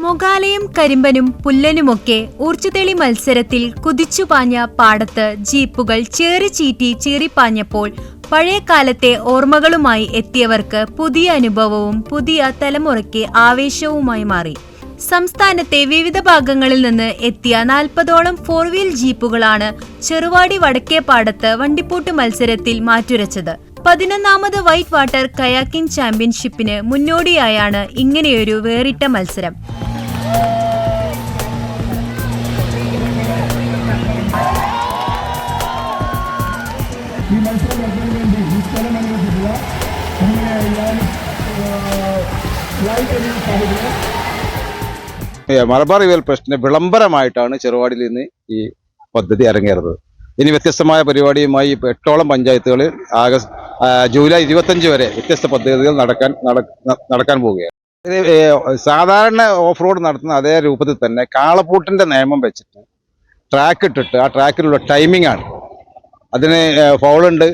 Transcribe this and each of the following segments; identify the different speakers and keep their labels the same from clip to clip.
Speaker 1: മൊഗാലയും കരിമ്പനും പുല്ലനുമൊക്കെ ഊർച്ചുതെളി മത്സരത്തിൽ കുതിച്ചുപാഞ്ഞ പാടത്ത് ജീപ്പുകൾ ചീറിപ്പാഞ്ഞപ്പോൾ പഴയകാലത്തെ ഓർമ്മകളുമായി എത്തിയവർക്ക് പുതിയ അനുഭവവും പുതിയ തലമുറയ്ക്ക് ആവേശവുമായി മാറി. സംസ്ഥാനത്തെ വിവിധ ഭാഗങ്ങളിൽ നിന്ന് എത്തിയ 40ഓളം 4-വീൽ ജീപ്പുകളാണ് ചെറുവാടി വടക്കേപ്പാടത്ത് വണ്ടിപ്പൂട്ട് മത്സരത്തിൽ മാറ്റുരച്ചത്. 11ാമത് വൈറ്റ് വാട്ടർ കയാക്കിംഗ് ചാമ്പ്യൻഷിപ്പിന് മുന്നോടിയായാണ് ഇങ്ങനെയൊരു വേറിട്ട മത്സരം.
Speaker 2: മലബാർ റിവൽ ഫെസ്റ്റിന് വിളംബരമായിട്ടാണ് ചെറുവാടിയിൽ നിന്ന് ഈ പദ്ധതി അരങ്ങേറുന്നത്. ഇനി വ്യത്യസ്തമായ പരിപാടിയുമായി 8ഓളം പഞ്ചായത്തുകളിൽ ജൂലൈ 25 വരെ വ്യത്യസ്ത പദ്ധതികൾ നടക്കാൻ പോവുകയാണ്. സാധാരണ ഓഫ് റോഡ് നടത്തുന്ന അതേ രൂപത്തിൽ തന്നെ കാളപ്പൂട്ടിന്റെ നിയമം വെച്ചിട്ട് ട്രാക്ക് ഇട്ടിട്ട് ആ ട്രാക്കിലുള്ള ടൈമിംഗ് ആണ്. അതിന് ഫൗളുണ്ട്,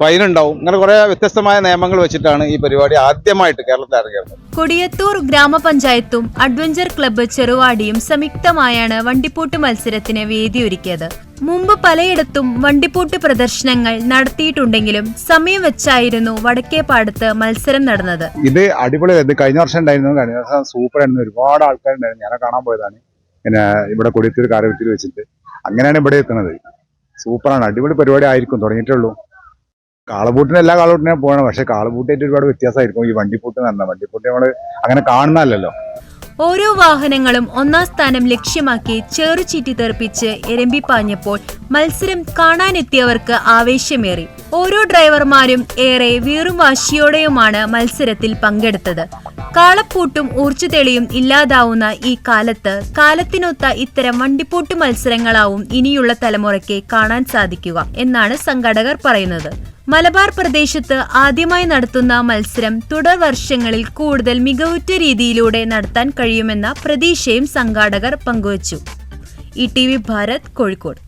Speaker 2: ഫൈൻ ഉണ്ടാവും. അങ്ങനെ കുറെ വ്യത്യസ്തമായ നിയമങ്ങൾ വെച്ചിട്ടാണ് ഈ പരിപാടി ആദ്യമായിട്ട് കേരളത്തിൽ ഇറങ്ങിയത്.
Speaker 1: കൊടിയത്തൂർ ഗ്രാമപഞ്ചായത്തും അഡ്വഞ്ചർ ക്ലബ്ബ് ചെറുവാടിയും സംയുക്തമായാണ് വണ്ടിപ്പൂട്ട് മത്സരത്തിന് വേദിയൊരുക്കിയത്. മുമ്പ് പലയിടത്തും വണ്ടിപ്പൂട്ട് പ്രദർശനങ്ങൾ നടത്തിയിട്ടുണ്ടെങ്കിലും സമയം വെച്ചായിരുന്നു വടക്കേപ്പാടത്ത് മത്സരം നടന്നത്.
Speaker 3: ഇത് അടിപൊളിയായിരുന്നു. കഴിഞ്ഞ വർഷം ഉണ്ടായിരുന്നു. കഴിഞ്ഞ വർഷം സൂപ്പർ ആയിരുന്നു. ഒരുപാട് ആൾക്കാരുണ്ടായിരുന്നു. ഞാൻ കാണാൻ പോയതാണ്. പിന്നെ ഇവിടെ കൊടിയത്തൂർ കാരവറ്റിൽ വെച്ചിട്ട് അങ്ങനെയാണ് ഇവിടെ എത്തുന്നത്. സൂപ്പറാണ്. അടിപൊളി പരിപാടി ആയിരിക്കും. തുടങ്ങിയിട്ടുള്ളൂ. കാളപൂട്ടിന് എല്ലാ കാളപൂട്ടിനും പോകണം. പക്ഷെ കാളപൂട്ടായിട്ട് ഒരുപാട് വ്യത്യാസമായിരിക്കും ഈ വണ്ടിപ്പൂട്ട് എന്ന് പറഞ്ഞാൽ. വണ്ടിപ്പൂട്ട് നമ്മള് അങ്ങനെ കാണുന്നതല്ലോ.
Speaker 1: ഓരോ വാഹനങ്ങളും 1ാം സ്ഥാനം ലക്ഷ്യമാക്കി ചേറുചീറ്റി തെറിപ്പിച്ച് എരമ്പിപ്പാഞ്ഞപ്പോൾ മത്സരം കാണാനെത്തിയവർക്ക് ആവേശമേറി. ഓരോ ഡ്രൈവർമാരും ഏറെ വീറും വാശിയോടെയുമാണ് മത്സരത്തിൽ പങ്കെടുത്തത്. കാളപ്പൂട്ടും ഊർച്ചുതെളിയും ഇല്ലാതാവുന്ന ഈ കാലത്ത് കാലത്തിനൊത്ത ഇത്തരം വണ്ടിപ്പൂട്ട് മത്സരങ്ങളാവും ഇനിയുള്ള തലമുറയ്ക്ക് കാണാൻ സാധിക്കുക എന്നാണ് സംഘാടകർ പറയുന്നത്. മലബാർ പ്രദേശത്ത് ആദ്യമായി നടത്തുന്ന മത്സരം തുടർ വർഷങ്ങളിൽ കൂടുതൽ മികവുറ്റ രീതിയിലൂടെ നടത്താൻ കഴിയുമെന്ന പ്രതീക്ഷയും സംഘാടകർ പങ്കുവച്ചു. ETV ഭാരത്, കോഴിക്കോട്.